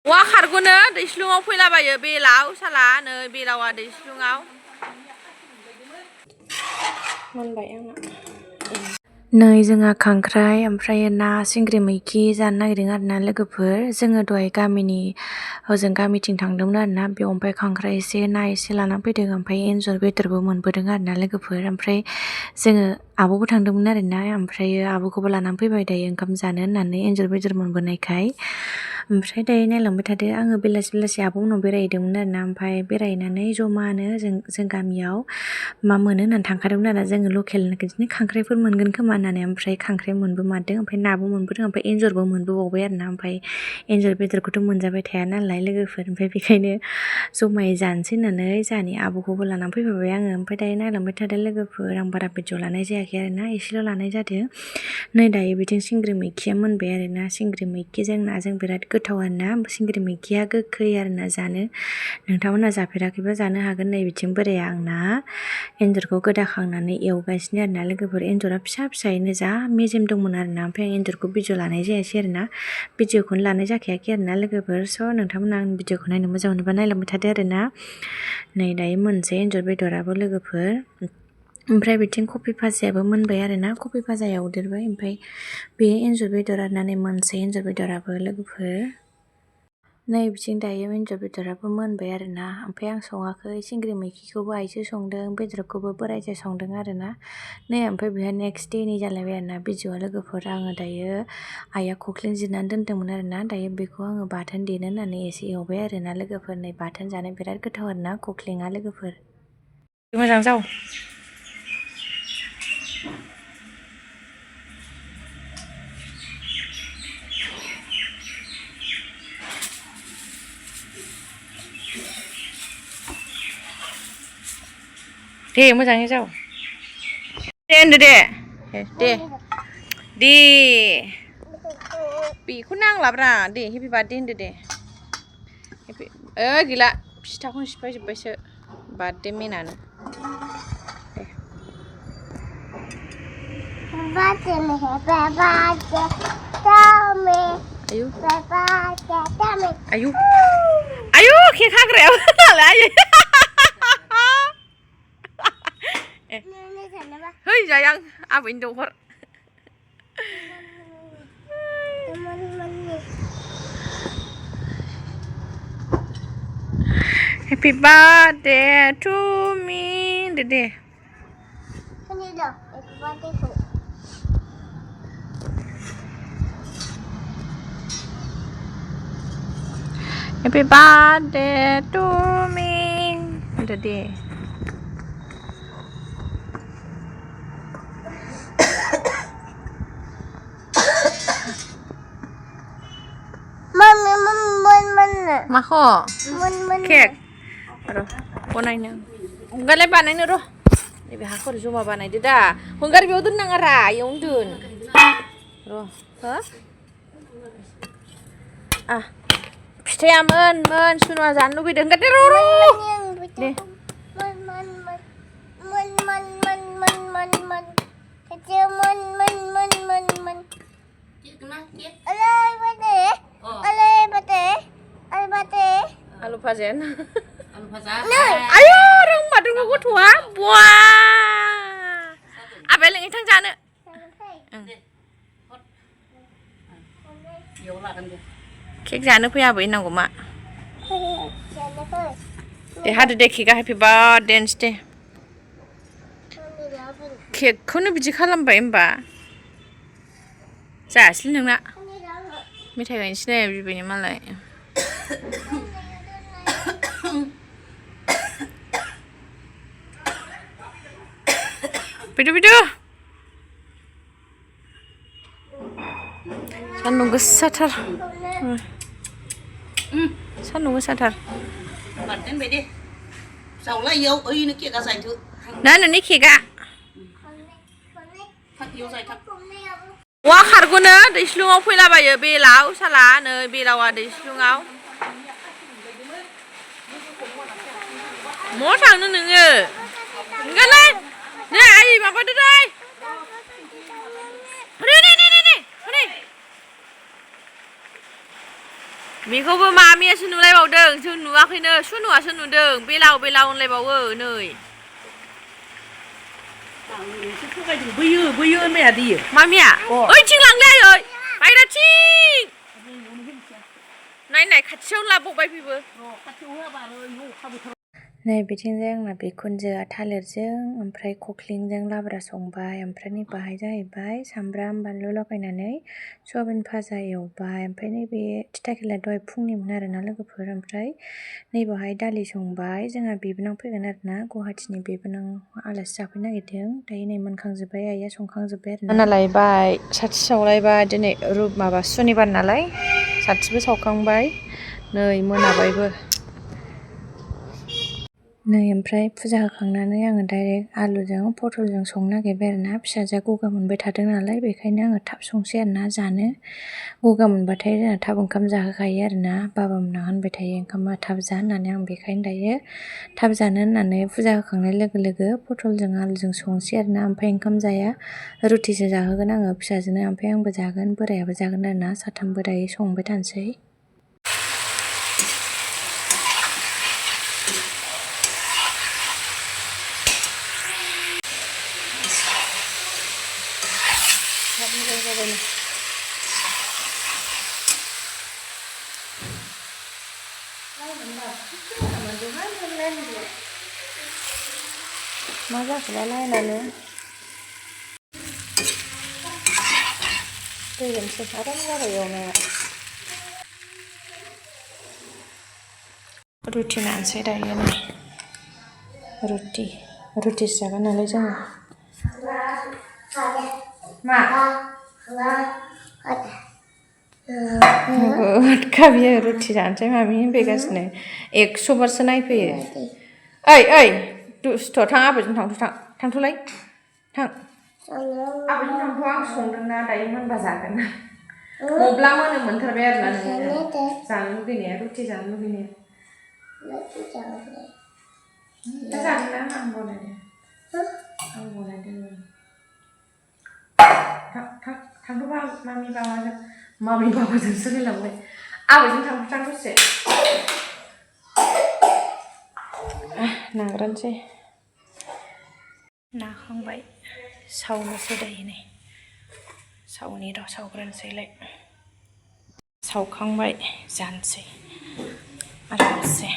वा खारग'नो दैस्लुङाव फैलाबायो बेलाव साला नै बेलावा दैस्लुङाव मोनबाय आंना नै जोंहा खांख्राइ ओमफ्राय ना सिंग्रि मैखि जानो नागिरदों आरोना लोगोफोर जोङो दहाय गामिनि हजों गामिथिं थांदोंमोन आरोना बेयाव ओमफ्राय खांख्राइ एसे ना एसे लाना फैदों ओमफ्राय एन्जर बेदरबो मोनबोदों आरोना लोगोफोर ओमफ्राय जोङो आब'बो थांदोंमोन आरोना ओमफ्राय आब'खौबो लानानै फैबाय दायो ओंखाम जानो होननानै एन्जर बेदर मोनबोनायखाय ओमफ्राय दायो नायलांबाय थादो आङो बेलासि बेलासि आब' उनाव बेरायहैदोंमोन आरोना ओमफ्राय बेरायहैनानै जमानो जों गामियाव मा मोनो होननानै थांखादोंमोन आरो जोङो लकेल बिदिनो खांख्राइफोर मोनगोन खोमा होननानै ओमफ्राय खांख्राइ मोनबोमारदों ओमफ्राय नाबो मोनबोदों ओमफ्राय एन्जरबो मोनबोबावबाय आरोना ओमफ्राय एन्जर बेदरखौथ' मोनजाबाय थाया नालाय लोगोफोर ओमफ्राय बेखायनो जमायै जानोसै होननानै जोंहानि आब'खौबो लानानै फैफाबाय आङो ओमफ्राय दायो नायलांबाय थादों लोगोफोर आं बारा भिडिअ लानाय जायाखै आरोना एसेल' लानाय जादों नै दायो बिथिं सिंग्रि मैखिया मोनबाय आरोना सिंग्रि मैखिजों नाजों बिराद गोथाव आरोना सिंग्रि मैखिया गोखै आरोना जानो नोंथांमोना जाफेराखैबा जानो हागोन नै बिथिं बोराया आंना एन्जरखौ गोदाखांनानै एवगासिनो आरोना लोगोफोर एन्जरा फिसा फिसायैनो जा मेजेम दंमोन आरोना ओमफ्राय आं एन्जरखौ भिडिअ लानाय जायासै आरोना भिडिअखौनो लानाय जाखायाखै आरोना लोगोफोर स' नोंथांमोना आंनि भिडिअखौ नायनो मोजां मोनोबा नायलांबाय थादो आरोना नै दायो मोनसे एन्जर बेदराबो लोगोफोर ओमफ्राय बिथिं कफि भाजायाबो मोनबाय आरोना कफि भाजा एवदेरबाय ओमफ्राय बे एन्जर बेदर आरोना मोनसे एन्जर बेदराबो लोगोफोर नै बिथिं दायो एन्जर बेदराबो मोनबाय आरोना ओमफ्राय आं सङाखै सिंग्रि मैखिखौबो आइसो संदों बेदरखौबो बोराइजों संदों आरोना नै ओमफ्राय बेहा नेक्स्ट देनि जालायबाय आरोना भिडिअआ लोगोफोर आङो दायो आइया खख्लिं जिरनानै दोनदोंमोन आरोना दायो बेखौ आङो बाथोन देनो होननानै एसे एवबाय आरोना लोगोफोर नै बाथोन जानो बिराद गोथाव आरोना खख्लिङा लोगोफोर मोजां जाव दे मोजाङै जाव दे होनदो दे दे बेखौ नांलाब्रा दे हेपि बार्थडे होनदो दे गैला फिथाखौनो सिफायजोब्बायसो बार्थडे मेनानो आयु आयु केक हाग्रायाव नालाय है जाया आं आबैनि दाउहर हेपि बार्थडे टु मी दे हेपि बार्थडे टु मी दे माखौ केक र' बनायनो हंगारलाय बानायनो र' नैबे हाखर जमा बानायदो दा हंगार बेयाव दोननाङा रा इयावनो दोन र' हो फिथाइया मोन सुनुआ जानो लुगैदों हंगारदो र' दे आलु भाजायानो आयु रोंमारदों गथ'आ बवा आबाया लेङै थां जानो केक जानो फै आबै नांगौ मा दे हादो दे केकआ हेपि बार्थडे दे केकखौनो बिदि खालामबाय होमबा जायासैलै नोंना मेथाइ गायनोसै दे बिबैनि मालाय फैदो सान्दुं गोसाथार सान्दुं गोसाथार ना नोंनि केकआ वा खारग'नो दैस्लुङाव फैलाबायो बेलाव साला नै बेलावा दैस्लुङाव मा थांनो नोङो ओंखारलाय नै आइ माबादो दै बेखौबो मामियासो नुलायबावदों जों नुवाखैनो सुनुआसो नुदों बेलाव बेलाव होनलायबावो नै बैयो होनबाया दैयो मामिया ओइथिं लांलाय ओइ बायराथिं नाय खाथियाव लाबोबाय बेबो नै बिथिंजाय आंना बिखुनजोआ थालिरजों ओमफ्राय खख्लिंजों लाब्रा संबाय ओमफ्राय नै बाहाय जाहैबाय सामब्राम बानलु लगायनानै सयाबिन भाजा एवबाय ओमफ्राय नैबे थिथा केरेलाया दहाय फुंनिमोन आरोना लोगोफोर ओमफ्राय नैबावहाय दालि संबाय जोंहा बिबोनां फैगोन आरोना गुवाहाटिनि बिबोनां आलासि जाफैनो नागिरदों दायो नै मोनखांजोब्बाय आइया संखांजोब्बाय आरोना मोना लायबाय साथि सावलायबाय दिनै माबा सुनिबार नालाय साथिबो सावखांबाय नै मोनाबायबो नै ओमफ्राय फुजा होखांनानै आङो डाइरेक्ट आलुजों पटलजों संनो नागिरबाय आरोना फिसाजोआ गगा मोनबाय थादों नालाय बेखायनो आङो थाब संसै आरोना जानो गगा मोनबाथाय जोंहा थाब ओंखाम जाहोखायो आरोना बाबामोनहा होनबाय थायो ओंखामा थाब जा होननानै आं बेखायनो दायो थाब जानो होननानै फुजा होखांनाय लोगो लोगो पटलजों आलुजों संसै आरोना ओमफ्राय ओंखाम जाया रुटिसो जाहोगोन आङो फिसाजोनो ओमफ्राय आंबो जागोन बोरायाबो जागोन आरोना साथामबो दायो संबाय थानोसै मा जाखोबा नायनानै दैजोंसो आराम जाबाय एवनाया रुटि नानोसै दायो नै रुटिसो जागोन नालाय जोङो मा बियो रुटि जानोसै मामि होनफैगासिनो 100 बारसो नायफैयो ओइ दुस्थ' थां आबैजों थांथ'लाय थां आबैजों थांथ' आं संदोंना दायो मोनबा जागोन मब्ला मोनो मोनथारबाय आरोना नोङो जानो लुगैनाया रुटि जानो लुगैनाया जागोन ना आं बनायदों थांथ'बा मामि बाबाजों सोलायलांबाय आबैजों थांथां दसे नाग्रोनोसै नाखांबाय सावनोसै दायो नै सावनि र' सावग्रोनोसैलाय सावखांबाय जानोसै आरामसे